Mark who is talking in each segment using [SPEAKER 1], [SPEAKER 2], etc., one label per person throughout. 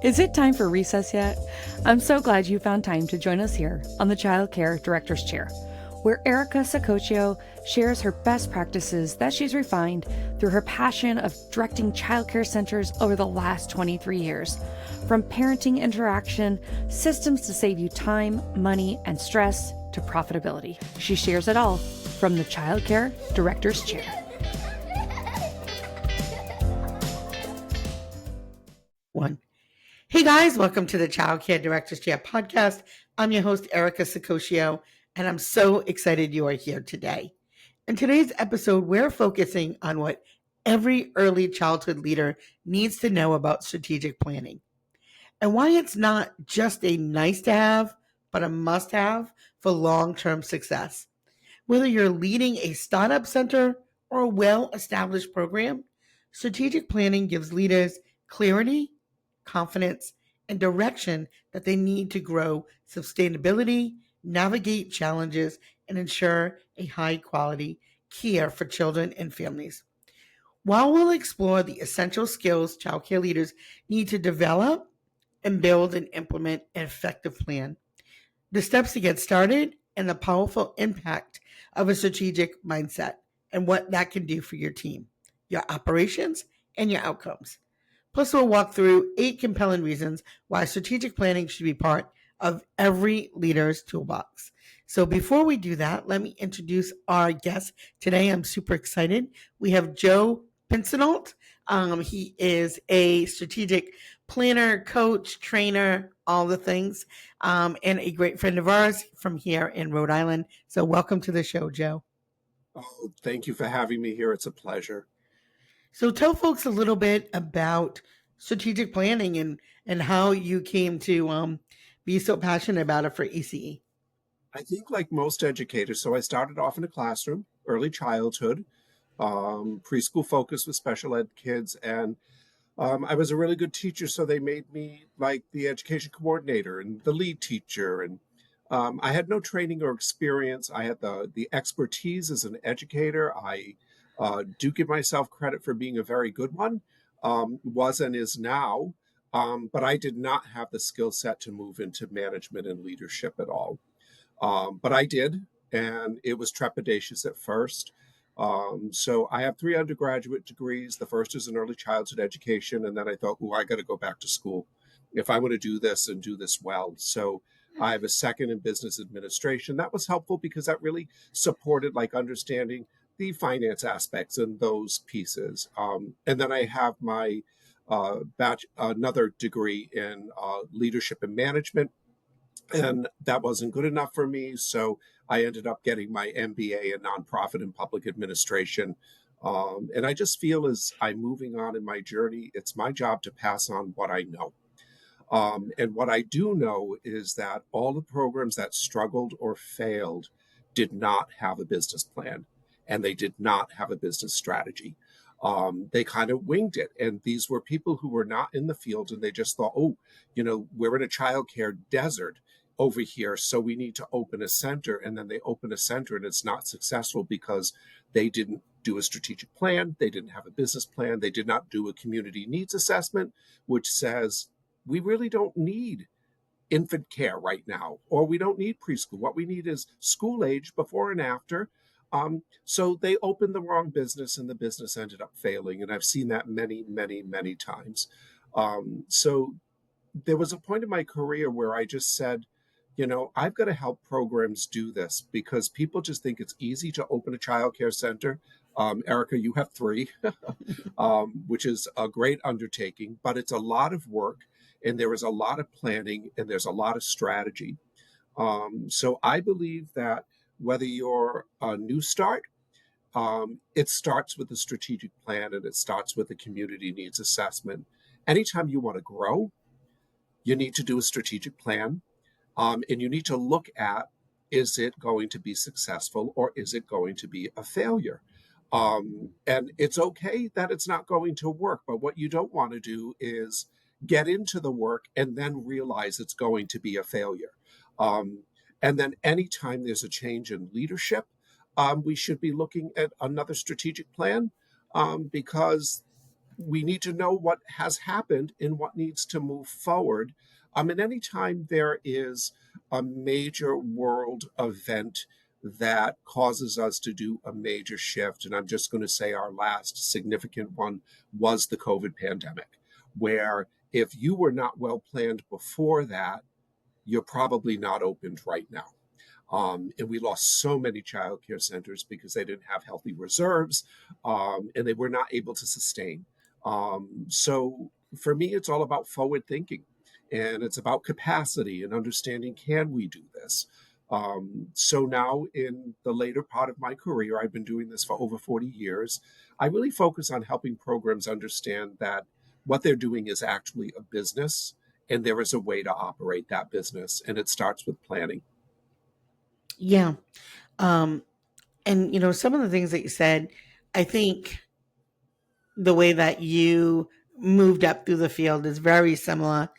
[SPEAKER 1] Is it time for recess yet? I'm so glad you found time to join us here on the Childcare Director's Chair, where Erica Sacoccio shares her best practices that she's refined through her passion of directing childcare centers over the last 23 years. From parenting interaction, systems to save you time, money, and stress, to profitability. She shares it all from the Childcare Director's Chair.
[SPEAKER 2] One. Hey guys, welcome to the Childcare Director's Chair podcast. I'm your host, Erica Sacoccio, and I'm so excited you are here today. In today's episode, we're focusing on what every early childhood leader needs to know about strategic planning and why it's not just a nice to have, but a must have for long-term success. Whether you're leading a startup center or a well-established program, strategic planning gives leaders clarity, confidence, and direction that they need to grow sustainability, navigate challenges, and ensure a high quality care for children and families. While we'll explore the essential skills childcare leaders need to develop and build and implement an effective plan, the steps to get started, and the powerful impact of a strategic mindset and what that can do for your team, your operations, and your outcomes. Plus, we'll walk through 8 compelling reasons why strategic planning should be part of every leader's toolbox. So before we do that, let me introduce our guest today. I'm super excited. We have Joe Pincinot. He is a strategic planner, coach, trainer, all the things, and a great friend of ours from here in Rhode Island. So welcome to the show, Joe.
[SPEAKER 3] Oh, thank you for having me here. It's a pleasure.
[SPEAKER 2] So tell folks a little bit about strategic planning and how you came to be so passionate about it for ECE.
[SPEAKER 3] I think, like most educators, so I started off in a classroom, early childhood, preschool focus with special ed kids, and I was a really good teacher, so they made me like the education coordinator and the lead teacher. And I had no training or experience. I had the expertise as an educator. I do give myself credit for being a very good one, was and is now. But I did not have the skill set to move into management and leadership at all. But I did, and it was trepidatious at first. So I have 3 undergraduate degrees. The first is in early childhood education, and then I thought, I got to go back to school if I want to do this and do this well. So I have a second in business administration. That was helpful because that really supported like understanding the finance aspects and those pieces. And then I have my another degree in leadership and management, and that wasn't good enough for me. So I ended up getting my MBA in nonprofit and public administration. And I just feel as I'm moving on in my journey, it's my job to pass on what I know. And what I do know is that all the programs that struggled or failed did not have a business plan, and they did not have a business strategy. They kind of winged it. And these were people who were not in the field, and they just thought, we're in a childcare desert over here, so we need to open a center. And then they open a center and it's not successful because they didn't do a strategic plan. They didn't have a business plan. They did not do a community needs assessment, which says we really don't need infant care right now, or we don't need preschool. What we need is school age before and after. So they opened the wrong business and the business ended up failing. And I've seen that many, many, many times. So there was a point in my career where I just said, I've got to help programs do this because people just think it's easy to open a childcare center. Erica, you have 3, which is a great undertaking, but it's a lot of work, and there is a lot of planning, and there's a lot of strategy. So I believe that whether you're a new start, it starts with a strategic plan, and it starts with a community needs assessment. Anytime you want to grow, you need to do a strategic plan. And you need to look at, is it going to be successful or is it going to be a failure? And it's okay that it's not going to work, but what you don't want to do is get into the work and then realize it's going to be a failure. And then anytime there's a change in leadership, we should be looking at another strategic plan, because we need to know what has happened and what needs to move forward. And anytime there is a major world event that causes us to do a major shift, and I'm just going to say our last significant one was the COVID pandemic, where if you were not well planned before that, you're probably not opened right now. And we lost so many childcare centers because they didn't have healthy reserves, and they were not able to sustain. So for me, it's all about forward thinking, and it's about capacity and understanding, can we do this? So now in the later part of my career, I've been doing this for over 40 years. I really focus on helping programs understand that what they're doing is actually a business, and there is a way to operate that business, and it starts with planning.
[SPEAKER 2] Yeah. Um, and some of the things that you said, I think the way that you moved up through the field is very similar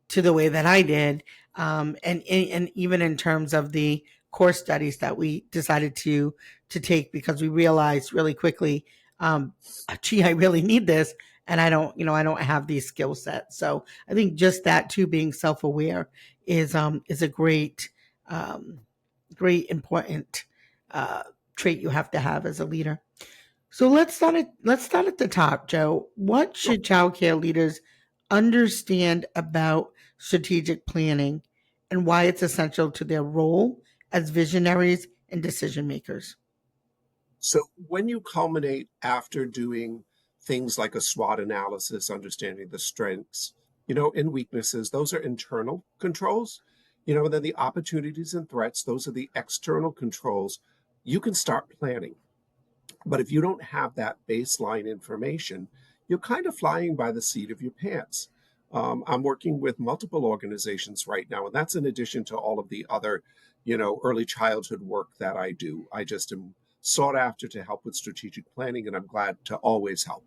[SPEAKER 2] to the way that I did. And even in terms of the course studies that we decided to take, because we realized really quickly, um, gee, I really need this, and I don't have these skill sets. So I think just that too, being self aware is a um, great important uh, trait you have to have as a leader. So let's start at the top, Joe. What should childcare leaders understand about strategic planning and why it's essential to their role as visionaries and decision makers?
[SPEAKER 3] So when you culminate after doing things like a SWOT analysis, understanding the strengths, and weaknesses, those are internal controls. And then the opportunities and threats, those are the external controls. You can start planning. But if you don't have that baseline information, you're kind of flying by the seat of your pants. I'm working with multiple organizations right now, and that's in addition to all of the other, early childhood work that I do. I just am sought after to help with strategic planning, and I'm glad to always help.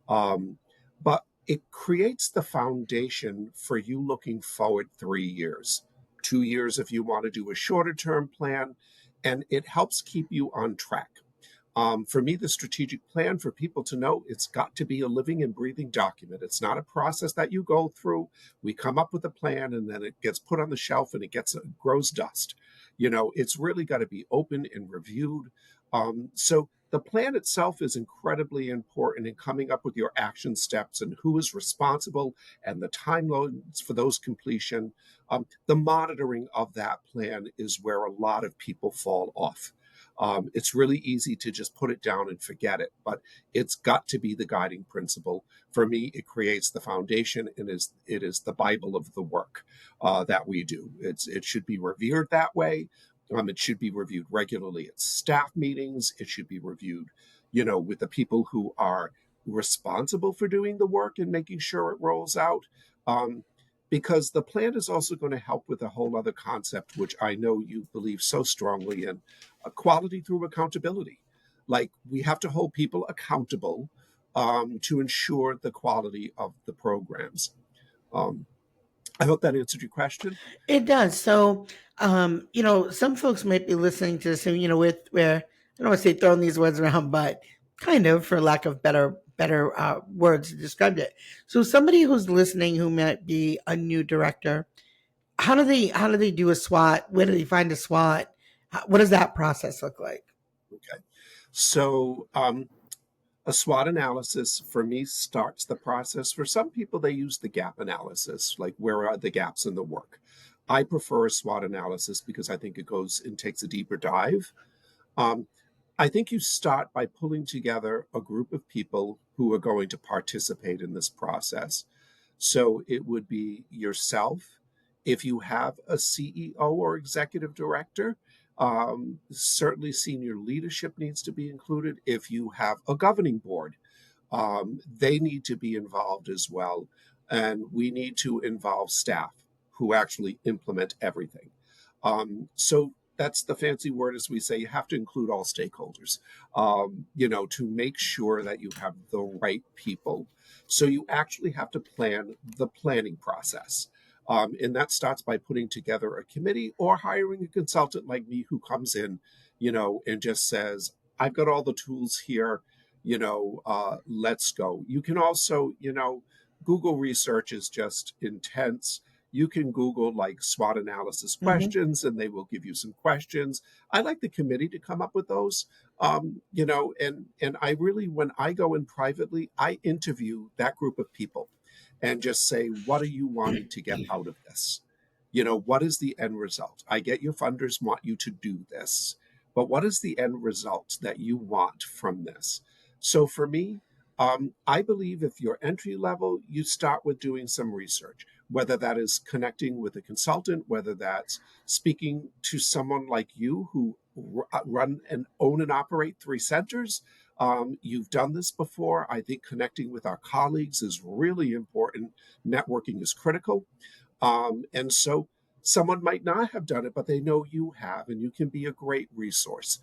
[SPEAKER 3] Um, but it creates the foundation for you looking forward 3 years, 2 years if you want to do a shorter term plan, and it helps keep you on track. For me, the strategic plan for people to know, it's got to be a living and breathing document. It's not a process that you go through. We come up with a plan and then it gets put on the shelf and it grows dust. It's really got to be open and reviewed. So the plan itself is incredibly important in coming up with your action steps and who is responsible and the timelines for those completion. The monitoring of that plan is where a lot of people fall off. It's really easy to just put it down and forget it, but it's got to be the guiding principle. For me, it creates the foundation and it is the Bible of the work that we do. It should be revered that way. It should be reviewed regularly at staff meetings. It should be reviewed, with the people who are responsible for doing the work and making sure it rolls out. Um, because the plan is also going to help with a whole other concept, which I know you believe so strongly in, quality through accountability. Like we have to hold people accountable to ensure the quality of the programs. Um, I hope that answered your question.
[SPEAKER 2] It does. So, some folks might be listening to this, and with where I don't want to say throwing these words around, but kind of, for lack of better words to describe it. So, somebody who's listening who might be a new director, how do they do a SWOT? Where do they find a SWOT? What does that process look like?
[SPEAKER 3] Okay. So, a SWOT analysis for me starts the process. For some people, they use the gap analysis, like where are the gaps in the work. I prefer a SWOT analysis because I think it goes and takes a deeper dive. Um, I think you start by pulling together a group of people who are going to participate in this process. So it would be yourself. If you have a CEO or executive director, certainly senior leadership needs to be included. If you have a governing board, they need to be involved as well. And we need to involve staff who actually implement everything. So that's the fancy word, as we say, you have to include all stakeholders, to make sure that you have the right people. So you actually have to plan the planning process. And that starts by putting together a committee or hiring a consultant like me who comes in, and just says, I've got all the tools here. let's go. You can also, Google research is just intense. You can Google like SWOT analysis
[SPEAKER 2] Hmm.
[SPEAKER 3] questions and they will give you some questions. I like the committee to come up with those. And I really, when I go in privately, I interview that group of people and just say, what are you wanting to get out of this? What is the end result? I get your funders want you to do this, but what is the end result that you want from this? So for me, I believe if you're entry level, you start with doing some research, whether that is connecting with a consultant, whether that's speaking to someone like you who run and own and operate 3 centers. You've done this before. I think connecting with our colleagues is really important. Networking is critical. And so someone might not have done it, but they know you have, and you can be a great resource.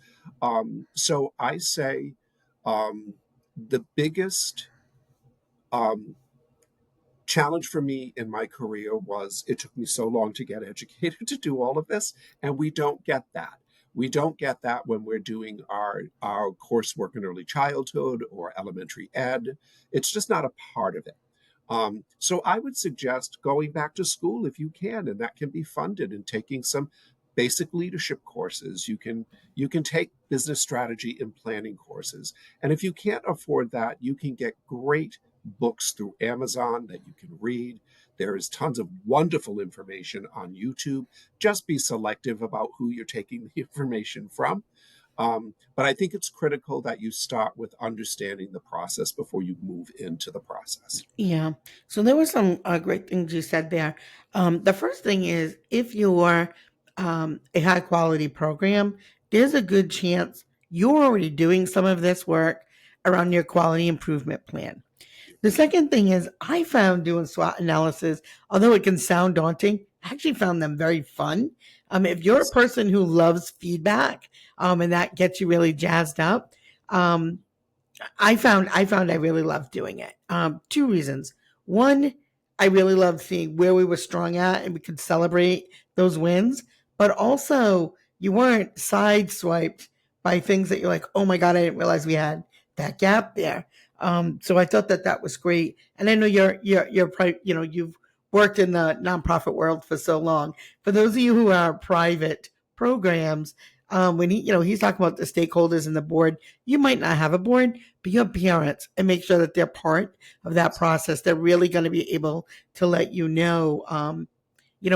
[SPEAKER 3] So I say the biggest um, challenge for me in my career was it took me so long to get educated to do all of this, and we don't get that. We don't get that when we're doing our coursework in early childhood or elementary ed. It's just not a part of it. So I would suggest going back to school if you can, and that can be funded, and taking some basic leadership courses. You can take business strategy and planning courses. And if you can't afford that, you can get great books through Amazon that you can read. There is tons of wonderful information on YouTube. Just be selective about who you're taking the information from. But I think it's critical that you start with understanding the process before you move into the process.
[SPEAKER 2] Yeah. So there were some great things you said there. The first thing is if you're a high quality program, there's a good chance you're already doing some of this work around your quality improvement plan. The second thing is I found doing SWOT analysis, although it can sound daunting, I actually found them very fun. If you're a
[SPEAKER 3] Yes.
[SPEAKER 2] person who loves feedback, and that gets you really jazzed up, um, I found I really loved doing it. Two reasons. One, I really loved seeing where we were strong at and we could celebrate those wins. But also, you weren't sideswiped by things that you're like, oh my god, I didn't realize we had that gap there. So I thought that that was great. And I know you've worked in the nonprofit world for so long. For those of you who are private programs, when he's talking about the stakeholders and the board, you might not have a board, but your parents, and make sure that they're part of that process. They're really going to be able to let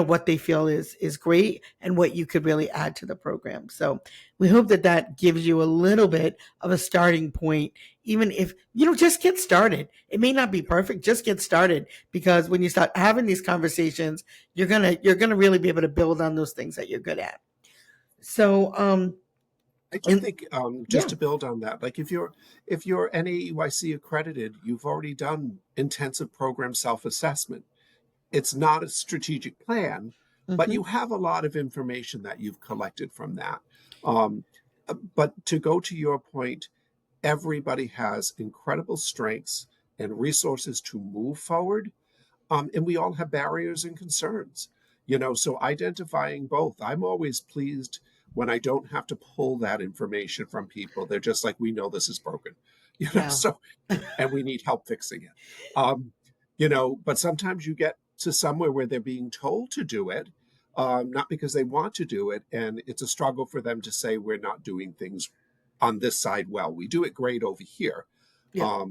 [SPEAKER 2] what they feel is great and what you could really add to the program. So we hope that that gives you a little bit of a starting point. Even if just get started. It may not be perfect. Just get started, because when you start having these conversations, you're gonna really be able to build on those things that you're good at. So
[SPEAKER 3] I do
[SPEAKER 2] and
[SPEAKER 3] think just
[SPEAKER 2] yeah,
[SPEAKER 3] to build on that, like if you're NAEYC accredited, you've already done intensive program self-assessment. It's not a strategic plan, but
[SPEAKER 2] hmm
[SPEAKER 3] you have a lot of information that you've collected from that. Um, but to go to your point, everybody has incredible strengths and resources to move forward. And we all have barriers and concerns, so identifying both. I'm always pleased when I don't have to pull that information from people. They're just like, we know this is broken,
[SPEAKER 2] yeah,
[SPEAKER 3] so, and we need help fixing it. Um, but sometimes you get to somewhere where they're being told to do it, not because they want to do it. And it's a struggle for them to say, we're not doing things on this side well. We do it great over here.
[SPEAKER 2] yeah.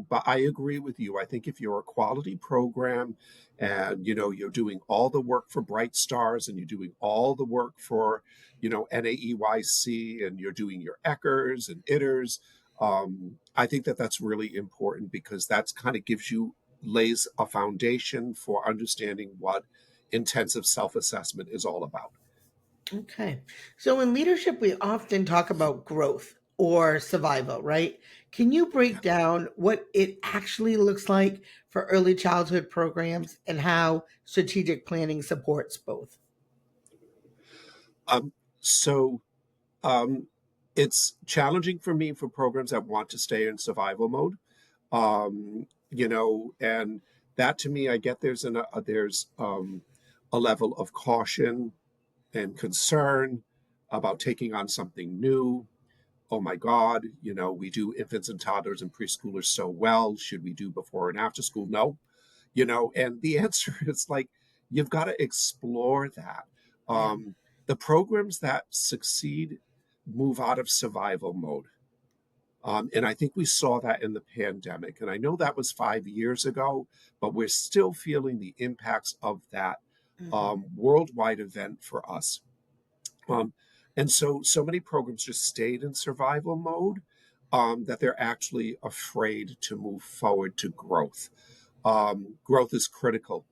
[SPEAKER 3] But I agree with you. I think if you're a quality program and you're doing all the work for Bright Stars and you're doing all the work for NAEYC and you're doing your ECHRs and ITERs, I think that that's really important because that's kind of lays a foundation for understanding what intensive self-assessment is all about.
[SPEAKER 2] Okay. So in leadership, we often talk about growth or survival, right? Can you break down what it actually looks like for early childhood programs and how strategic planning supports both?
[SPEAKER 3] Um, so um, it's challenging for me for programs that want to stay in survival mode. And that to me, I get there's a level of caution and concern about taking on something new. oh my God, we do infants and toddlers and preschoolers so well. Should we do before and after school? No, and the answer is like, you've got to explore that.
[SPEAKER 2] Yeah.
[SPEAKER 3] The programs that succeed move out of survival mode. And I think we saw that in the pandemic. And I know that was 5 years ago, but we're still feeling the impacts of that
[SPEAKER 2] Mhm.
[SPEAKER 3] worldwide event for us. Um, and so many programs just stayed in survival mode, that they're actually afraid to move forward to growth. Growth is critical.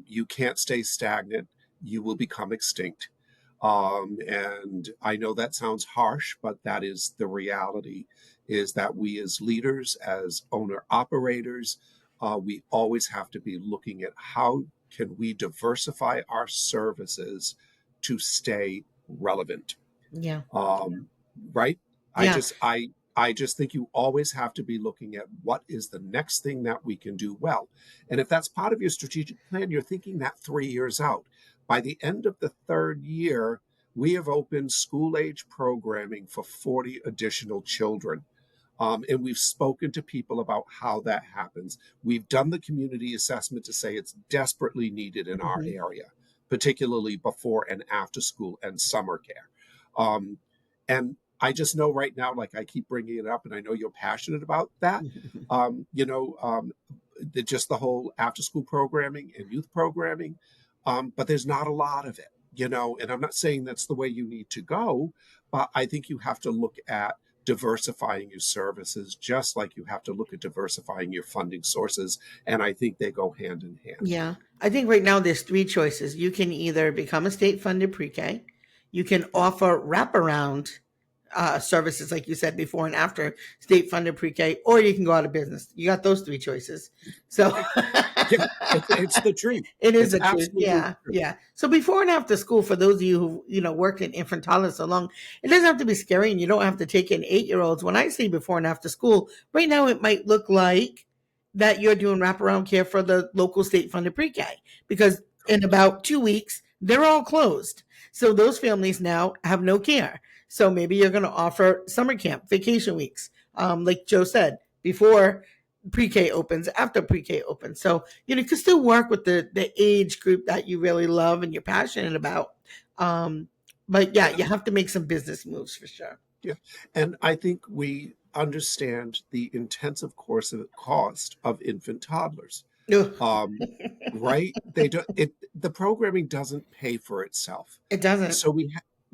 [SPEAKER 3] You can't stay stagnant. You will become extinct. And I know that sounds harsh, but that is the reality, is that we as leaders, as owner operators, we always have to be looking at how can we diversify our services to stay relevant.
[SPEAKER 2] Yeah.
[SPEAKER 3] um, right? I
[SPEAKER 2] Yeah.
[SPEAKER 3] just I I just think you always have to be looking at what is the next thing that we can do well. And if that's part of your strategic plan, you're thinking that 3 years out. By the end of the third year, we have opened school age programming for 40 additional children. And we've spoken to people about how that happens. We've done the community assessment to say it's desperately needed in our
[SPEAKER 2] Mhm.
[SPEAKER 3] area, particularly before and after school and summer care. Um, and I just know right now, like I keep bringing it up, and I know you're passionate about that. Um, you know, um, just the whole after school programming and youth programming, but there's not a lot of it. And I'm not saying that's the way you need to go, but I think you have to look at diversifying your services just like you have to look at diversifying your funding sources. And I think they go hand in hand.
[SPEAKER 2] Yeah. I think right now there's three choices. You can either become a state funded pre K, you can
[SPEAKER 3] Yeah.
[SPEAKER 2] offer wraparound services, like you said, before and after state funded pre K, or you can go out of business. You got those three choices. So
[SPEAKER 3] Yeah, it's the truth.
[SPEAKER 2] it is
[SPEAKER 3] It's
[SPEAKER 2] the truth.
[SPEAKER 3] absolutely
[SPEAKER 2] Yeah.
[SPEAKER 3] true.
[SPEAKER 2] Yeah. So before and after school, for those of you who, worked in infant toddlers so long, it doesn't have to be scary and you don't have to take in 8-year-olds. When I say before and after school, right now it might look like that you're doing wraparound care for the local state funded pre K because in about 2 weeks, they're all closed. So those families now have no care. So maybe you're going to offer summer camp, vacation weeks, like Joe said, before pre-K opens, after pre-K opens. So, you can still work with the age group that you really love and you're passionate about. But yeah,
[SPEAKER 3] Yeah,
[SPEAKER 2] you have to make some business moves for sure.
[SPEAKER 3] yeah. And I think we understand the intensive cost of infant toddlers.
[SPEAKER 2] Ugh.
[SPEAKER 3] Um, right? They do it. The programming doesn't pay for itself.
[SPEAKER 2] It doesn't.
[SPEAKER 3] So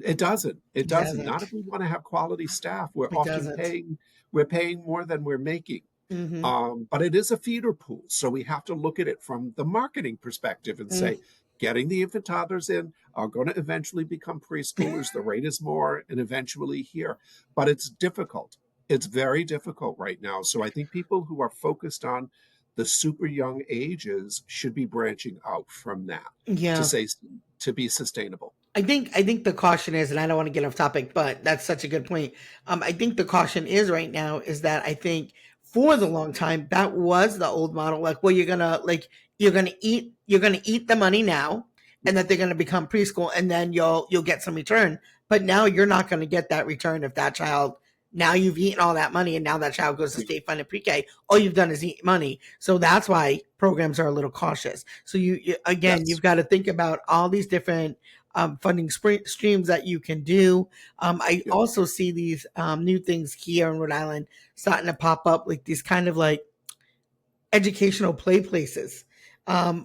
[SPEAKER 3] it doesn't. It
[SPEAKER 2] It
[SPEAKER 3] doesn't. Not
[SPEAKER 2] doesn't.
[SPEAKER 3] if we want to have quality staff. We're
[SPEAKER 2] It
[SPEAKER 3] often
[SPEAKER 2] doesn't.
[SPEAKER 3] paying more than we're making.
[SPEAKER 2] Mm-hmm.
[SPEAKER 3] But it is a feeder pool. So we have to look at it from the marketing perspective and
[SPEAKER 2] Mm.
[SPEAKER 3] say, getting the infant toddlers in are going to eventually become preschoolers. The rate is more and eventually here. But it's difficult. It's very difficult right now. So I think people who are focused on the super young ages should be branching out from that to
[SPEAKER 2] Yeah.
[SPEAKER 3] say to be sustainable.
[SPEAKER 2] I think the caution is, and I don't want to get off topic, but that's such a good point. I think the caution is right now is that I think for the long time that was the old model, like, well, you're gonna eat the money now, and that they're gonna become preschool, and then you'll get some return. But now you're not gonna get that return if that child, now you've eaten all that money, and now that child goes to state funded pre-K. All you've done is eat money. So that's why programs are a little cautious. So again,
[SPEAKER 3] Yes.
[SPEAKER 2] you've got to think about all these different funding streams that you can do. I
[SPEAKER 3] Yeah.
[SPEAKER 2] also see these new things here in Rhode Island starting to pop up, like these kind of like educational play places,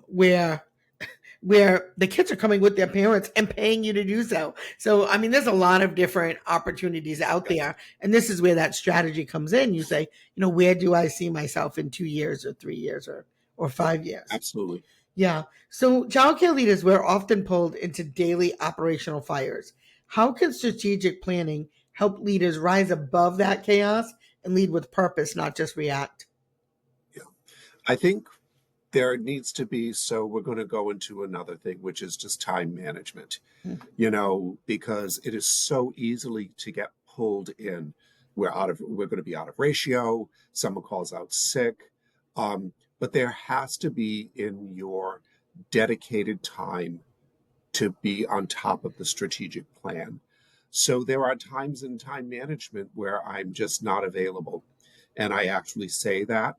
[SPEAKER 2] where the kids are coming with their parents and paying you to do so. So, I mean, there's a lot of different opportunities out
[SPEAKER 3] Yes.
[SPEAKER 2] there. And this is where that strategy comes in. You say, where do I see myself in 2 years or 3 years or
[SPEAKER 3] Yeah.
[SPEAKER 2] 5 years?
[SPEAKER 3] Absolutely.
[SPEAKER 2] Yeah. So childcare leaders were often pulled into daily operational fires. How can strategic planning help leaders rise above that chaos and lead with purpose, not just react?
[SPEAKER 3] Yeah. I think there needs to be, so we're going to go into another thing, which is just time management, because it is so easily to get pulled in. We're going to be out of ratio. Someone calls out sick. But there has to be in your dedicated time to be on top of the strategic plan. So there are times in time management where I'm just not available. And I actually say that.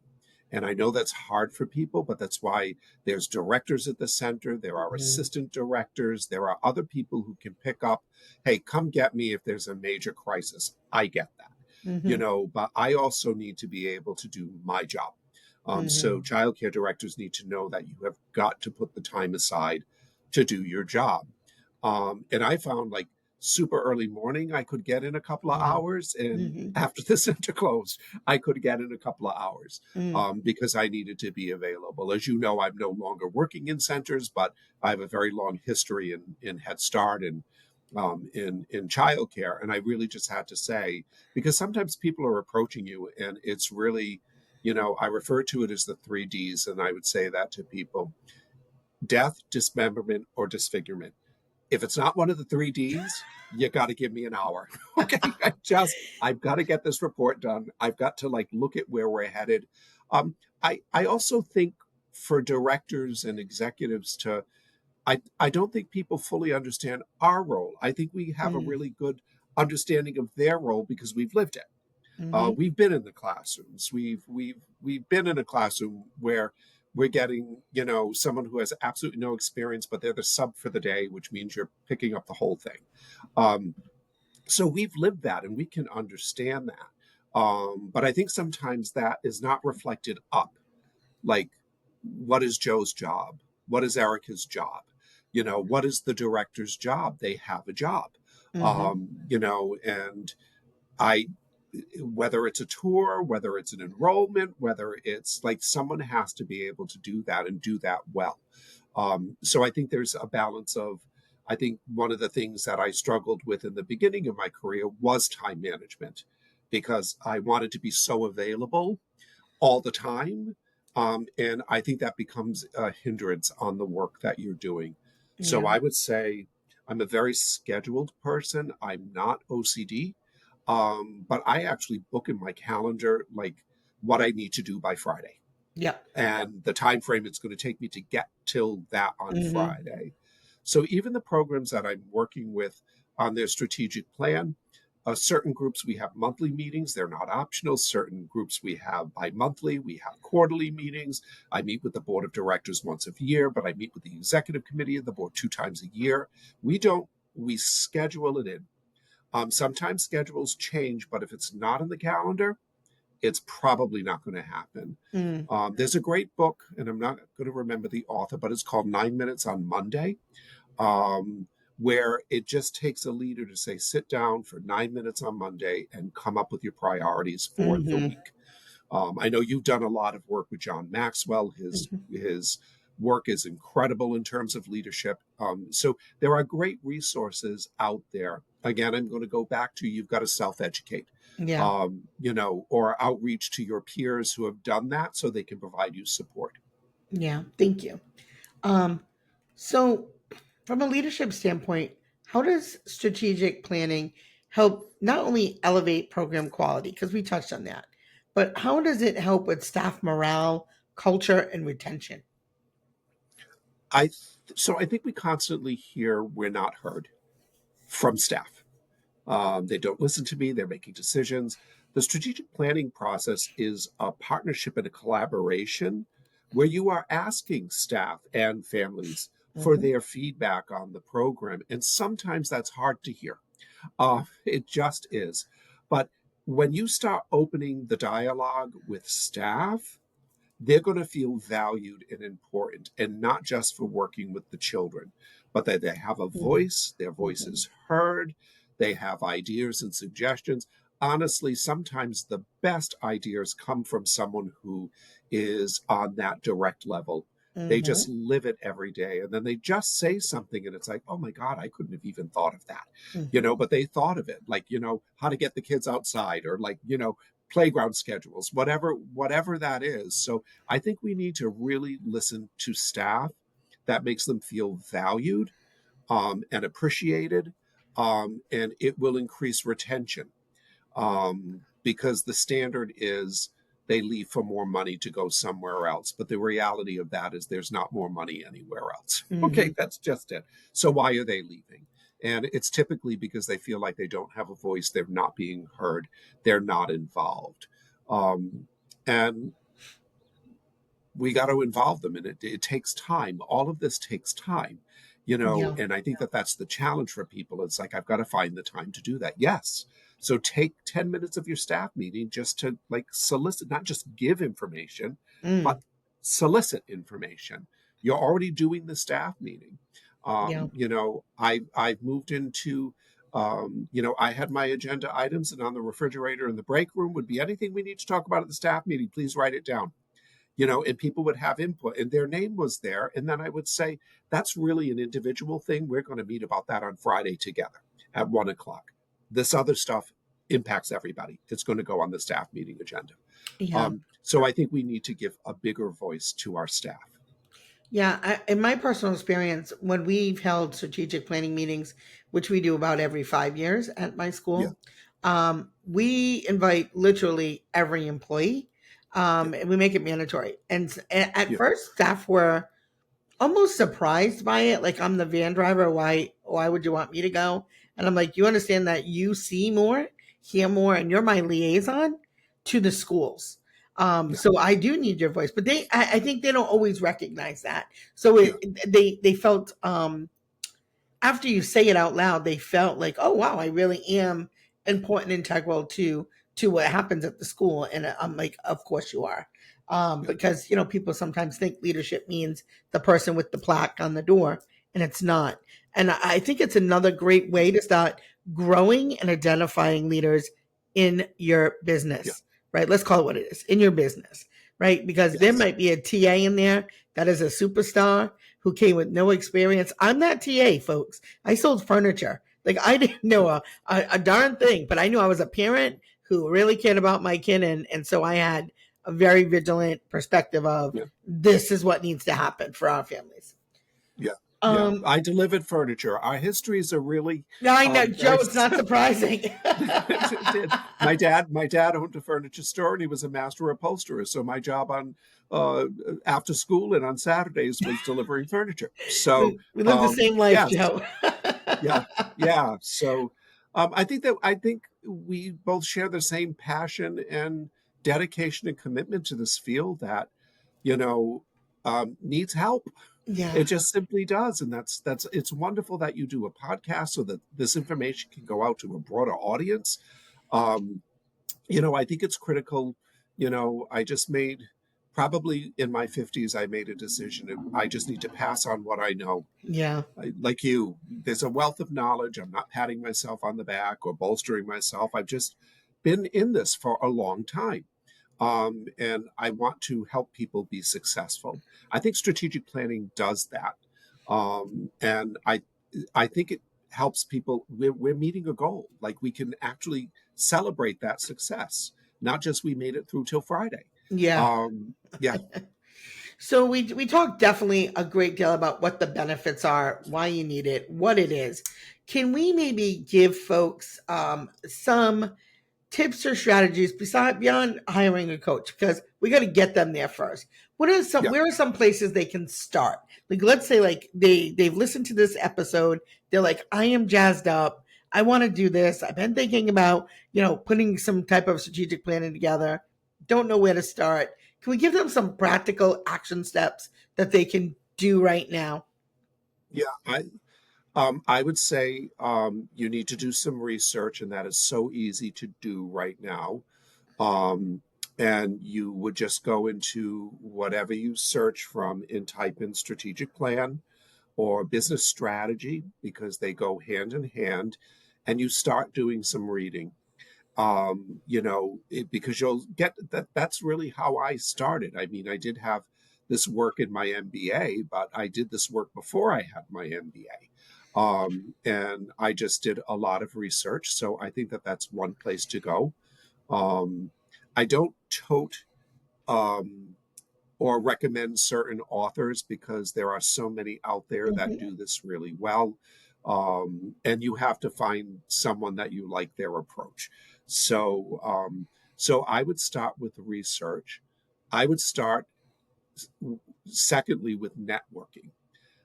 [SPEAKER 3] And I know that's hard for people, but that's why there's directors at the center, there are
[SPEAKER 2] Mhm.
[SPEAKER 3] assistant directors, there are other people who can pick up, hey, come get me if there's a major crisis. I get that,
[SPEAKER 2] Mhm.
[SPEAKER 3] but I also need to be able to do my job. So
[SPEAKER 2] Mhm.
[SPEAKER 3] childcare directors need to know that you have got to put the time aside to do your job. And I found like super early morning, I could get in a couple of
[SPEAKER 2] Mhm.
[SPEAKER 3] hours. And
[SPEAKER 2] Mhm.
[SPEAKER 3] after the center closed, I could get in a couple of hours
[SPEAKER 2] Mhm.
[SPEAKER 3] because I needed to be available. As you know, I'm no longer working in centers, but I have a very long history in Head Start and in childcare. And I really just had to say, because sometimes people are approaching you and it's really, I refer to it as the 3 Ds. And I would say that to people: death, dismemberment, or disfigurement. If it's not one of the 3 Ds, you got to give me an hour. Okay. I've got to get this report done. I've got to like look at where we're headed. I also think for directors and executives I don't think people fully understand our role. I think we have a
[SPEAKER 2] Mhm.
[SPEAKER 3] really good understanding of their role because we've lived it.
[SPEAKER 2] Mhm.
[SPEAKER 3] We've been in the classrooms. We've been in a classroom where we're getting someone who has absolutely no experience, but they're the sub for the day, which means you're picking up the whole thing. Um, so we've lived that, and we can understand that. But I think sometimes that is not reflected up. Like, what is Joe's job? What is Erica's job? What is the director's job? They have a job.
[SPEAKER 2] Mhm.
[SPEAKER 3] And I whether it's a tour, whether it's an enrollment, whether it's like someone has to be able to do that and do that well. So I think there's a balance of, I think one of the things that I struggled with in the beginning of my career was time management because I wanted to be so available all the time. And I think that becomes a hindrance on the work that you're doing. So
[SPEAKER 2] Yeah.
[SPEAKER 3] I would say I'm a very scheduled person. I'm not OCD, but I actually book in my calendar like what I need to do by Friday
[SPEAKER 2] Yep.
[SPEAKER 3] and the time frame it's going to take me to get till that on
[SPEAKER 2] Mhm.
[SPEAKER 3] Friday. So even the programs that I'm working with on their strategic plan, certain groups we have monthly meetings, they're not optional. Certain groups we have bi-monthly, we have quarterly meetings. I meet with the board of directors once a year, but I meet with the executive committee of the board 2 times a year. We schedule it in. Sometimes schedules change, but if it's not in the calendar, it's probably not going to happen.
[SPEAKER 2] Mhm.
[SPEAKER 3] There's a great book, and I'm not going to remember the author, but it's called 9 Minutes on Monday, um, where it just takes a leader to say, sit down for 9 minutes on Monday and come up with your priorities for the
[SPEAKER 2] Mhm.
[SPEAKER 3] week. I know you've done a lot of work with John Maxwell.
[SPEAKER 2] Mhm.
[SPEAKER 3] His work is incredible in terms of leadership. So there are great resources out there. Again, I'm going to go back to you've got to self-educate,
[SPEAKER 2] Yeah.
[SPEAKER 3] or outreach to your peers who have done that so they can provide you support.
[SPEAKER 2] Yeah. Thank you. Um, so from a leadership standpoint, how does strategic planning help not only elevate program quality, because we touched on that, but how does it help with staff morale, culture, and retention?
[SPEAKER 3] So I think we constantly hear we're not heard from staff. They don't listen to me. They're making decisions. The strategic planning process is a partnership and a collaboration where you are asking staff and families for
[SPEAKER 2] Mhm.
[SPEAKER 3] their feedback on the program. And sometimes that's hard to hear. It just is. But when you start opening the dialogue with staff, they're going to feel valued and important, and not just for working with the children, but that they have a
[SPEAKER 2] Mhm.
[SPEAKER 3] voice, their voice
[SPEAKER 2] Mhm.
[SPEAKER 3] is heard, they have ideas and suggestions. Honestly, sometimes the best ideas come from someone who is on that direct level. They just
[SPEAKER 2] Mhm.
[SPEAKER 3] live it every day, and then they just say something, and it's like, oh my God, I couldn't have even thought of that,
[SPEAKER 2] Mhm.
[SPEAKER 3] but they thought of it, like, how to get the kids outside, or like, playground schedules, whatever that is. So I think we need to really listen to staff. That makes them feel valued, and appreciated, and it will increase retention, because the standard is they leave for more money to go somewhere else. But the reality of that is there's not more money anywhere else. Okay,
[SPEAKER 2] Mhm.
[SPEAKER 3] that's just it. So why are they leaving? And it's typically because they feel like they don't have a voice, they're not being heard, they're not involved. And we got to involve them in it. It takes time. All of this takes time,
[SPEAKER 2] Yeah.
[SPEAKER 3] and I think that that's the challenge for people. It's like, I've got to find the time to do that. Yes. So take 10 minutes of your staff meeting just to like solicit, not just give information,
[SPEAKER 2] Mm,
[SPEAKER 3] but solicit information. You're already doing the staff meeting.
[SPEAKER 2] yeah.
[SPEAKER 3] I've moved into, I had my agenda items, and on the refrigerator in the break room would be anything we need to talk about at the staff meeting. Please write it down, and people would have input and their name was there. And then I would say, that's really an individual thing. We're going to meet about that on Friday together at 1 o'clock. This other stuff impacts everybody. It's going to go on the staff meeting agenda.
[SPEAKER 2] Yeah.
[SPEAKER 3] So I think we need to give a bigger voice to our staff.
[SPEAKER 2] Yeah, in my personal experience, when we've held strategic planning meetings, which we do about every 5 years at my
[SPEAKER 3] Yeah,
[SPEAKER 2] school, we invite literally every employee,
[SPEAKER 3] yeah,
[SPEAKER 2] and we make it mandatory. And at
[SPEAKER 3] yeah,
[SPEAKER 2] first, staff were almost surprised by it. Like, I'm the van driver. Why would you want me to go? And I'm like, you understand that you see more, hear more, and you're my liaison to the schools.
[SPEAKER 3] yeah,
[SPEAKER 2] So I do need your voice, but I think they don't always recognize that. So
[SPEAKER 3] yeah,
[SPEAKER 2] they felt, after you say it out loud, they felt like, oh wow, I really am important, integral to what happens at the school. And I'm like, of course you are,
[SPEAKER 3] yeah,
[SPEAKER 2] because people sometimes think leadership means the person with the plaque on the door, and it's not. And I think it's another great way to start growing and identifying leaders in your
[SPEAKER 3] yeah,
[SPEAKER 2] business, right? Let's call it what it is, in your business, right? Because there
[SPEAKER 3] yes,
[SPEAKER 2] might be a TA in there that is a superstar who came with no experience. I'm that TA, folks. I sold furniture. Like, I didn't know a darn thing, but I knew I was a parent who really cared about my kid. And so I had a very vigilant perspective of,
[SPEAKER 3] yeah,
[SPEAKER 2] this is what needs to happen for our families.
[SPEAKER 3] yeah, yeah.
[SPEAKER 2] Um,
[SPEAKER 3] I delivered furniture. Our histories are really
[SPEAKER 2] I know, Joe,
[SPEAKER 3] very
[SPEAKER 2] it's not surprising.
[SPEAKER 3] it did. My dad owned a furniture store, and he was a master upholsterer. So my job on after school and on Saturdays was delivering furniture. So
[SPEAKER 2] We live the same life,
[SPEAKER 3] yes,
[SPEAKER 2] Joe.
[SPEAKER 3] yeah, yeah. So I think we both share the same passion and dedication and commitment to this field that you know needs help.
[SPEAKER 2] Yeah,
[SPEAKER 3] It just simply does, and that's it's wonderful that you do a podcast so that this information can go out to a broader audience. Um, I think it's critical. I just made probably in my 50s, I made a decision. I just need to pass on what I know.
[SPEAKER 2] yeah,
[SPEAKER 3] Like you, there's a wealth of knowledge. I'm not patting myself on the back or bolstering myself. I've just been in this for a long time. And I want to help people be successful. I think strategic planning does that, and I think it helps people. We're meeting a goal. Like, we can actually celebrate that success, not just we made it through till Friday.
[SPEAKER 2] yeah.
[SPEAKER 3] Yeah,
[SPEAKER 2] So we talked definitely a great deal about what the benefits are, why you need it, what it is. Can we maybe give folks some tips or strategies beyond hiring a coach, because we got to get them there first?
[SPEAKER 3] yeah,
[SPEAKER 2] Where are some places they can start? Like, let's say, like, they've listened to this episode, they're like, I am jazzed up, I want to do this, I've been thinking about putting some type of strategic planning together, don't know where to start. Can we give them some practical action steps that they can do right now?
[SPEAKER 3] yeah. I would say you need to do some research, and that is so easy to do right now. Um, and you would just go into whatever you search from and type in strategic plan or business strategy, because they go hand in hand, and you start doing some reading. Because you'll get that. That's really how I started. I mean, I did have this work in my MBA, but I did this work before I had my MBA. And I just did a lot of research. So I think that that's one place to go. um, I don't tote um, or recommend certain authors, because there are so many out there that
[SPEAKER 2] Mhm.
[SPEAKER 3] do this really well. And you have to find someone that you like their approach. So I would start with research. I would start, secondly, with networking.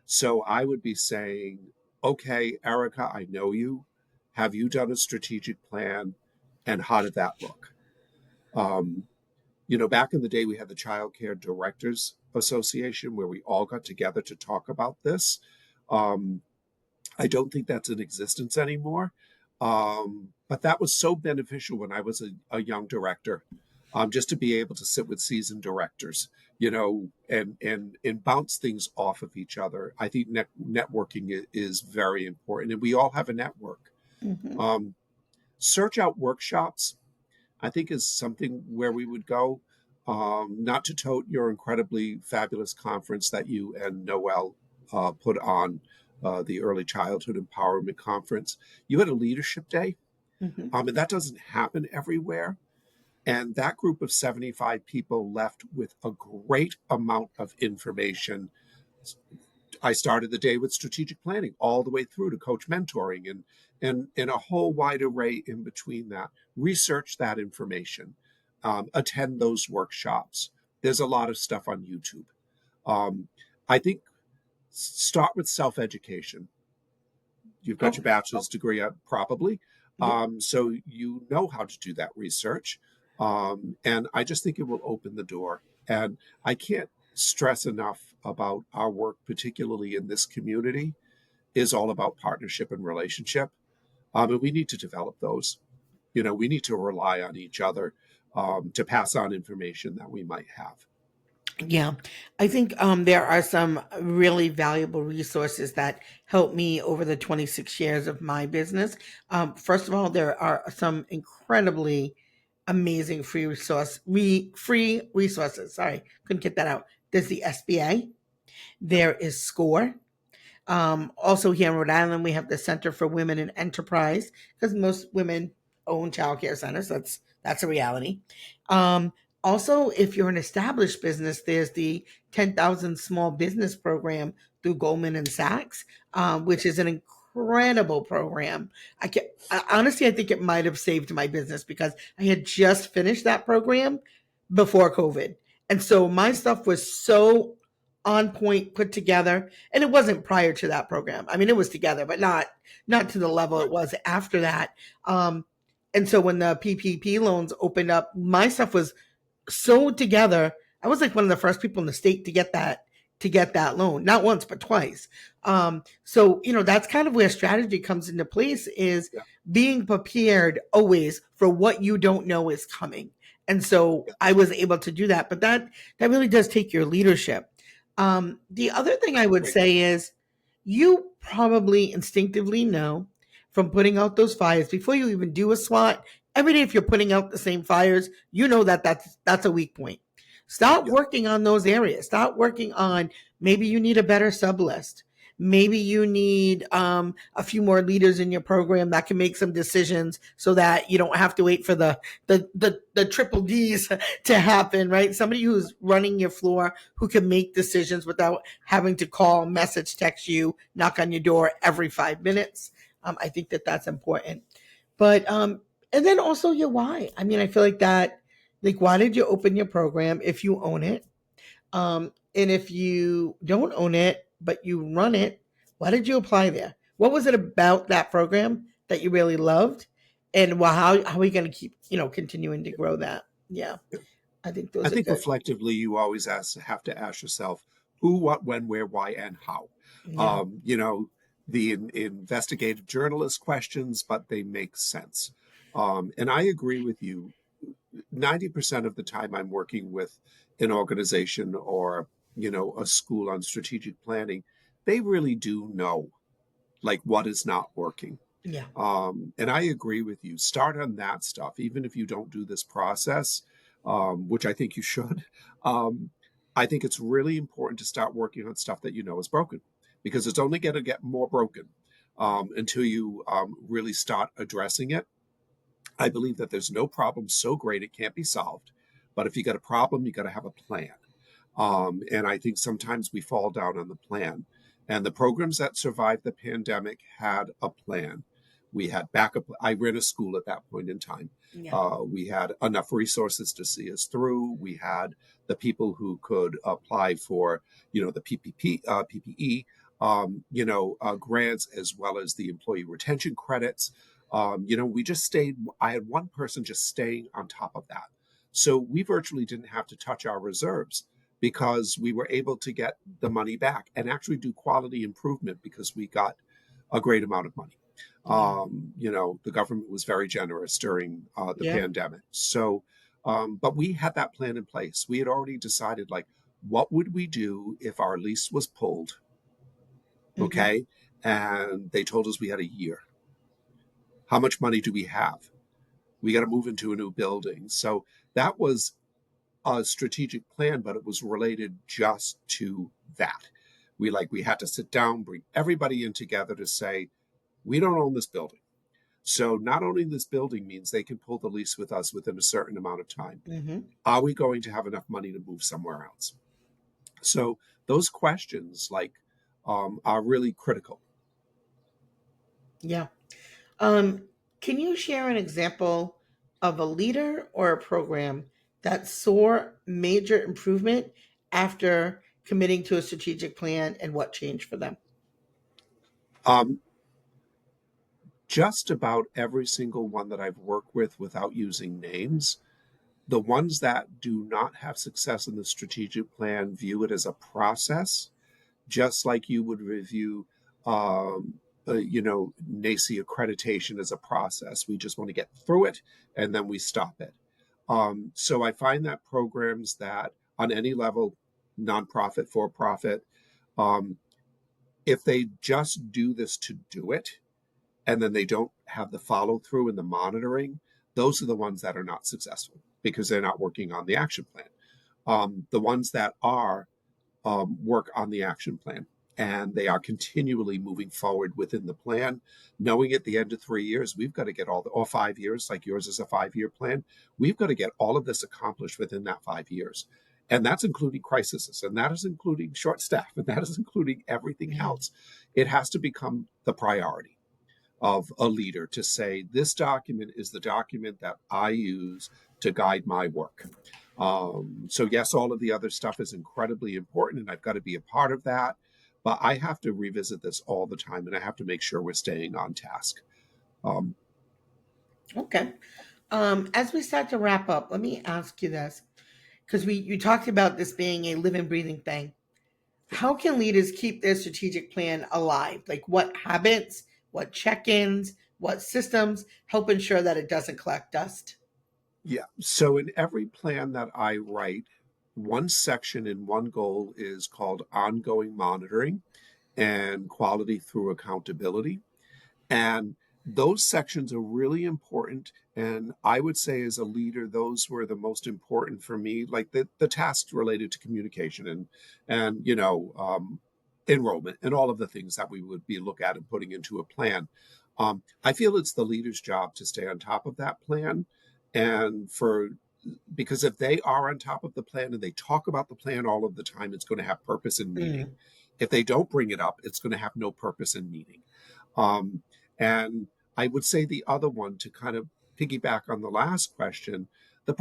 [SPEAKER 3] So I would be saying, okay, Erica, I know you. Have you done a strategic plan? And how did that look? Um, Back in the day, we had the Childcare Directors Association where we all got together to talk about this. Um, I don't think that's in existence anymore. But that was so beneficial when I was a young director, just to be able to sit with seasoned directors, and bounce things off of each other. I think networking is very important, and we all have a network.
[SPEAKER 2] Hmm.
[SPEAKER 3] Um, Search out workshops, I think, is something where we would go. Not to tote your incredibly fabulous conference that you and Noel put on, the Early Childhood Empowerment Conference. You had a leadership day,
[SPEAKER 2] Hmm.
[SPEAKER 3] and that doesn't happen everywhere. And that group of 75 people left with a great amount of information. I started the day with strategic planning all the way through to coach mentoring and a whole wide array in between that. Research that information, attend those workshops. There's a lot of stuff on YouTube. Um, I think start with self education. You've got your
[SPEAKER 2] Okay.
[SPEAKER 3] bachelor's degree, probably.
[SPEAKER 2] Yeah.
[SPEAKER 3] So you know how to do that research. And I just think it will open the door. And I can't stress enough about our work, particularly in this community, is all about partnership and relationship. And we need to develop those. We need to rely on each other, to pass on information that we might have.
[SPEAKER 2] Yeah, I think there are some really valuable resources that helped me over the 26 years of my business. First of all, there are some incredibly amazing free resources. Sorry, couldn't get that out. There's the SBA. There is SCORE. Also, here in Rhode Island, we have the Center for Women in Enterprise because most women own childcare centers. That's a reality. Um, Also, if you're an established business, there's the 10,000 Small Business Program through Goldman and Sachs, which is an incredible program. Honestly, I think it might have saved my business because I had just finished that program before COVID, and so my stuff was so on point, put together, and it wasn't prior to that program. I mean, it was together, but not to the level it
[SPEAKER 3] Right.
[SPEAKER 2] was after that. um and so when the PPP loans opened up, my stuff was so together. I was like one of the first people in the state to get that loan, not once but twice. So that's kind of where strategy comes into place, is
[SPEAKER 3] Yeah.
[SPEAKER 2] being prepared always for what you don't know is coming. And so
[SPEAKER 3] Yeah.
[SPEAKER 2] I was able to do that, but that really does take your leadership. The other thing
[SPEAKER 3] I
[SPEAKER 2] I would
[SPEAKER 3] agree.
[SPEAKER 2] say is you probably instinctively know from putting out those fires before you even do a SWAT. Every day, if you're putting out the same fires, you know that's a weak point. Start
[SPEAKER 3] Yeah.
[SPEAKER 2] working on those areas. Start working on, maybe you need a better sub list. Maybe you need a few more leaders in your program that can make some decisions so that you don't have to wait for the triple D's to happen, right? Somebody who's running your floor, who can make decisions without having to call, message, text you, knock on your door every 5 minutes. I think that's important. But and then also your why. I mean, I feel like that. Like, why did you open your program if you own it? And if you don't own it but you run it, why did you apply there? What was it about that program that you really loved? And well, how are we going to keep continuing to grow that? Yeah,
[SPEAKER 3] Yeah.
[SPEAKER 2] I think
[SPEAKER 3] I
[SPEAKER 2] those are
[SPEAKER 3] think
[SPEAKER 2] good.
[SPEAKER 3] reflectively, you always have to ask yourself who, what, when, where, why, and how.
[SPEAKER 2] Yeah.
[SPEAKER 3] Um, you know, the investigative journalist questions, but they make sense. And I agree with you. 90% of the time I'm working with an organization or, a school on strategic planning, they really do know like what is not working.
[SPEAKER 2] Yeah.
[SPEAKER 3] And I agree with you. Start on that stuff, even if you don't do this process, which I think you should. Um, I think it's really important to start working on stuff that you know is broken, because it's only going to get more broken, until you, really start addressing it. I believe that there's no problem so great it can't be solved. But if you got a problem, you got to have a plan. And I think sometimes we fall down on the plan. And the programs that survived the pandemic had a plan. We had backup. I ran a school at that point in time.
[SPEAKER 2] Yeah.
[SPEAKER 3] We had enough resources to see us through. We had the people who could apply for, the PPE. grants as well as the employee retention credits. We just stayed, I had one person just staying on top of that. So we virtually didn't have to touch our reserves because we were able to get the money back and actually do quality improvement because we got a great amount of money.
[SPEAKER 2] Yeah.
[SPEAKER 3] The government was very generous during the
[SPEAKER 2] Yeah.
[SPEAKER 3] pandemic. So, but we had that plan in place. We had already decided, like, what would we do if our lease was pulled?
[SPEAKER 2] Hmm.
[SPEAKER 3] Okay. And they told us we had a year. How much money do we have? We got to move into a new building. So that was a strategic plan, but it was related just to that. We had to sit down, bring everybody in together to say, we don't own this building. So not owning this building means they can pull the lease with us within a certain amount of time.
[SPEAKER 2] Hmm.
[SPEAKER 3] Are we going to have enough money to move somewhere else? So those questions are really critical.
[SPEAKER 2] Yeah. Um, can you share an example of a leader or a program that saw major improvement after committing to a strategic plan and what changed for them?
[SPEAKER 3] Um, just about every single one that I've worked with without using names, the ones that do not have success in the strategic plan view it as a process, just like you would review, NACI accreditation as a process. We just want to get through it and then we stop it. So I find that programs that on any level, nonprofit, for profit, um, if they just do this to do it, and then they don't have the follow through and the monitoring, those are the ones that are not successful because they're not working on the action plan. The ones that are work on the action plan and they are continually moving forward within the plan, knowing at the end of 3 years, we've got to get or 5 years, like yours is a 5 year plan, we've got to get all of this accomplished within that 5 years. And that's including crises, and that is including short staff, and that is including everything
[SPEAKER 2] Yeah.
[SPEAKER 3] else. It has to become the priority of a leader to say, this document is the document that I use to guide my work. So, yes, all of the other stuff is incredibly important, and I've got to be a part of that. But I have to revisit this all the time, and I have to make sure we're staying on task. Um,
[SPEAKER 2] Okay. As we start to wrap up, let me ask you this because you talked about this being a living, breathing thing. How can leaders keep their strategic plan alive? Like what habits, what check-ins, what systems help ensure that it doesn't collect dust?
[SPEAKER 3] yeah. So, in every plan that I write, one section in one goal is called ongoing monitoring and quality through accountability. And those sections are really important. And I would say, as a leader, those were the most important for me, like the tasks related to communication and enrollment and all of the things that we would be look at and putting into a plan. I feel it's the leader's job to stay on top of that plan, and for because if they are on top of the plan and they talk about the plan all of the time, it's going to have purpose and meaning.
[SPEAKER 2] Mm.
[SPEAKER 3] If they don't bring it up, it's going to have no purpose and meaning. Um, and I would say the other one, to kind of piggyback on the last question, the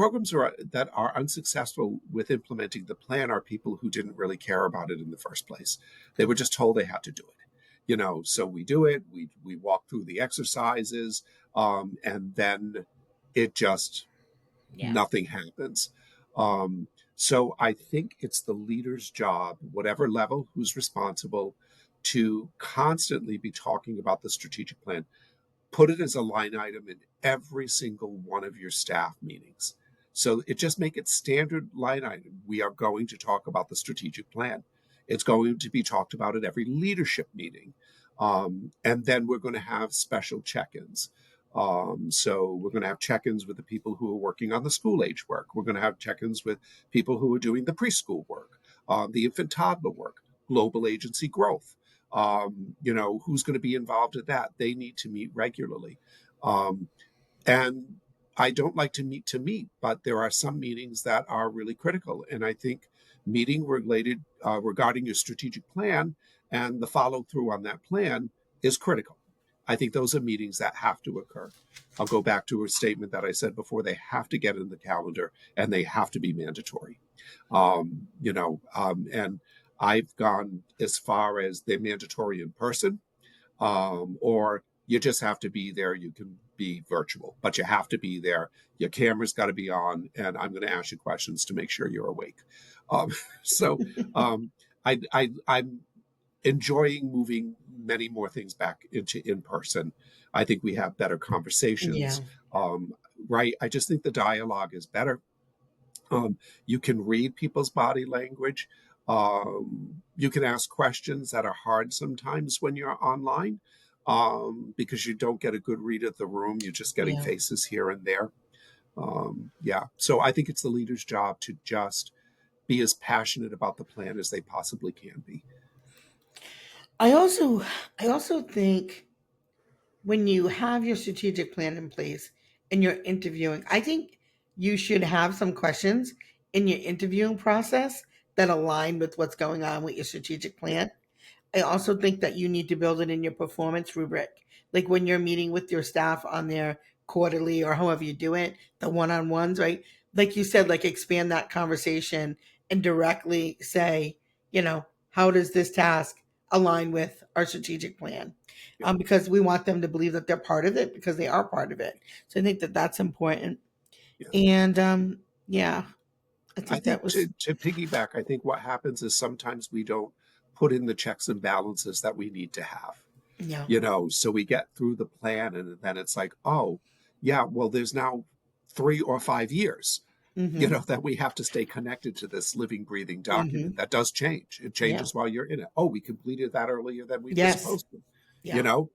[SPEAKER 3] that are unsuccessful with implementing the plan are people who didn't really care about it in the first place. They were just told they had to do it. So we do it. We walk through the exercises, and then it just
[SPEAKER 2] Yeah.
[SPEAKER 3] nothing happens. So I think it's the leader's job, whatever level, who's responsible, to constantly be talking about the strategic plan. Put it as a line item in every single one of your staff meetings. So it just make it standard line item. We are going to talk about the strategic plan. It's going to be talked about at every leadership meeting. And then we're going to have special check-ins. So we're going to have check-ins with the people who are working on the school age work. We're going to have check-ins with people who are doing the preschool work, the infant toddler work, global agency growth. Who's going to be involved in that? They need to meet regularly. Um, and I don't like to meet, but there are some meetings that are really critical. And I think meeting related regarding your strategic plan and the follow through on that plan is critical. I think those are meetings that have to occur. I'll go back to a statement that I said before. They have to get in the calendar and they have to be mandatory. And I've gone as far as they're mandatory in person, or you just have to be there. You can be virtual, but you have to be there. Your camera's got to be on, and I'm going to ask you questions to make sure you're awake. Um, so I'm enjoying moving many more things back into in person. I think we have better
[SPEAKER 2] Yeah.
[SPEAKER 3] conversations. Right. I just think the dialogue is better. You can read people's body language. You can ask questions that are hard sometimes when you're online, because you don't get a good read of the room. You're just getting
[SPEAKER 2] Yeah.
[SPEAKER 3] faces here and there. Yeah. So I think it's the leader's job to just be as passionate about the plan as they possibly can be.
[SPEAKER 2] I also I also think when you have your strategic plan in place and you're interviewing, I think you should have some questions in your interviewing process that align with what's going on with your strategic
[SPEAKER 3] Yeah.
[SPEAKER 2] plan. I also think that you need to build it in your performance rubric. Like when you're meeting with your staff on their quarterly or however you do it, the one on ones, right? Like you said, like expand that conversation and directly say, how does this task align with our strategic plan?
[SPEAKER 3] Yeah.
[SPEAKER 2] Because we want them to believe that they're part of it because they are part of it. So I think that that's important.
[SPEAKER 3] Yeah.
[SPEAKER 2] And yeah, I
[SPEAKER 3] I
[SPEAKER 2] think that
[SPEAKER 3] think
[SPEAKER 2] was,
[SPEAKER 3] to piggyback, I think what happens is sometimes we don't put in the checks and balances that we need to have.
[SPEAKER 2] yeah.
[SPEAKER 3] So we get through the plan and then it's like, oh, yeah, well, there's now 3 or 5 years,
[SPEAKER 2] Mm-hmm.
[SPEAKER 3] that we have to stay connected to this living, breathing
[SPEAKER 2] Mm-hmm.
[SPEAKER 3] document. That does change. It
[SPEAKER 2] Yeah.
[SPEAKER 3] changes while you're in it. Oh, we completed that earlier than we were
[SPEAKER 2] Yes.
[SPEAKER 3] supposed to, you
[SPEAKER 2] Yeah.
[SPEAKER 3] know?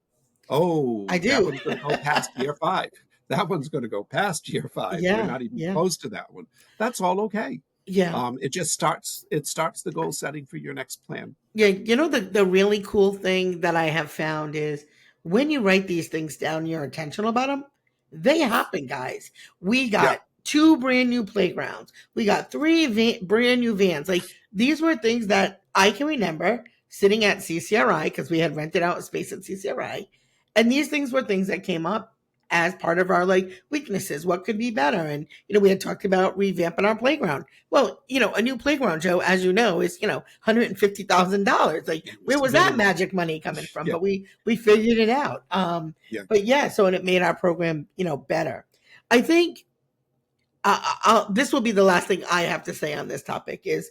[SPEAKER 2] I
[SPEAKER 3] Oh, that
[SPEAKER 2] do.
[SPEAKER 3] one's going to go past year five. That one's going to go past year five. We're
[SPEAKER 2] Yeah.
[SPEAKER 3] not even
[SPEAKER 2] Yeah.
[SPEAKER 3] close to that one. That's all okay.
[SPEAKER 2] Yeah.
[SPEAKER 3] It starts the goal setting for your next plan.
[SPEAKER 2] Yeah. The really cool thing that I have found is when you write these things down, you're intentional about them, they happen, guys. We
[SPEAKER 3] Yeah.
[SPEAKER 2] got two brand new playgrounds. We got three brand new vans. Like these were things that I can remember sitting at CCRI because we had rented out a space at CCRI. And these things were things that came up as part of our like weaknesses. What could be better? And, we had talked about revamping our playground. Well, a new playground, Joe, as you know, is $150,000. Like, where
[SPEAKER 3] It's
[SPEAKER 2] was that
[SPEAKER 3] minimum.
[SPEAKER 2] magic money coming from?
[SPEAKER 3] Yeah.
[SPEAKER 2] But we figured it out.
[SPEAKER 3] Yeah.
[SPEAKER 2] But yeah, so and it made our program, better. I think this will be the last thing I have to say on this topic is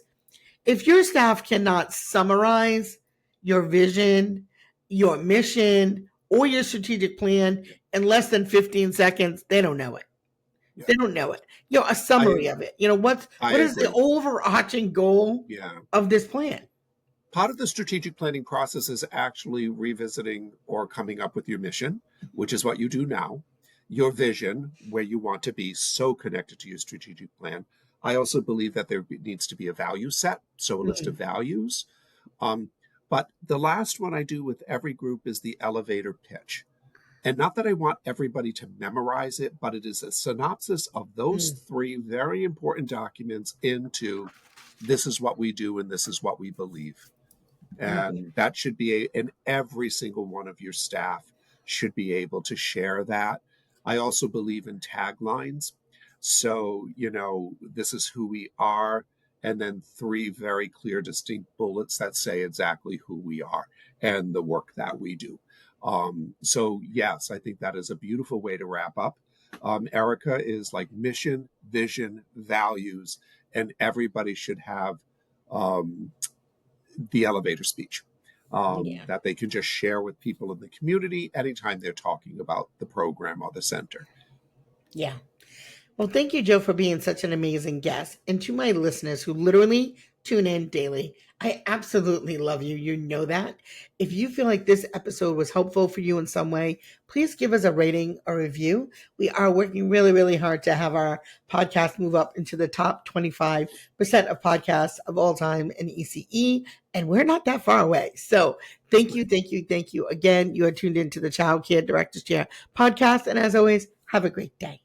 [SPEAKER 2] if your staff cannot summarize your vision, your mission, or your strategic plan in less than 15 seconds, they don't know it.
[SPEAKER 3] Yeah.
[SPEAKER 2] They don't know it. A
[SPEAKER 3] I
[SPEAKER 2] summary of it. What
[SPEAKER 3] I
[SPEAKER 2] is the
[SPEAKER 3] agree.
[SPEAKER 2] overarching goal
[SPEAKER 3] Yeah.
[SPEAKER 2] of this plan?
[SPEAKER 3] Part of the strategic planning process is actually revisiting or coming up with your mission, which is what you do now, your vision, where you want to be, so connected to your strategic plan. I also believe that there needs to be a value set, so a list of
[SPEAKER 2] Mm,
[SPEAKER 3] values. Um, but the last one I do with every group is the elevator pitch. And not that I want everybody to memorize it, but it is a synopsis of those
[SPEAKER 2] mm,
[SPEAKER 3] three very important documents into this is what we do and this is what we believe.
[SPEAKER 2] mhm.
[SPEAKER 3] And that should be and every single one of your staff should be able to share that. I also believe in taglines. So, this is who we are, and then three very clear, distinct bullets that say exactly who we are and the work that we do. So, yes, I think that is a beautiful way to wrap up. Erica is like mission, vision, values, and everybody should have um, the elevator speech
[SPEAKER 2] Yeah.
[SPEAKER 3] that they can just share with people in the community anytime they're talking about the program or the center.
[SPEAKER 2] Yeah. Well, thank you, Joe, for being such an amazing guest. And to my listeners who literally tune in daily, I absolutely love you. You know that. If you feel like this episode was helpful for you in some way, please give us a rating or review. We are working really, really hard to have our podcast move up into the top 25% of podcasts of all time in ECE. And we're not that far away. So thank you, thank you, thank you. Again, you are tuned into the Childcare Director's Chair podcast. And as always, have a great day.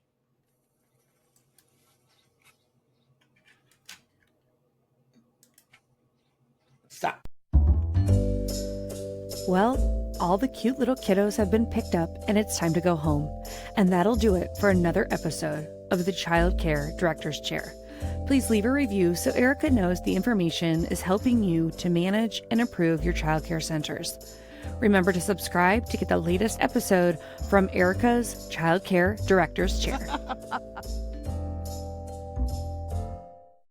[SPEAKER 2] Stop.
[SPEAKER 1] Well, all the cute little kiddos have been picked up and it's time to go home. And that'll do it for another episode of the Child Care Director's Chair. Please leave a review so Erica knows the information is helping you to manage and improve your childcare centers. Remember to subscribe to get the latest episode from Erica's Childcare Director's Chair.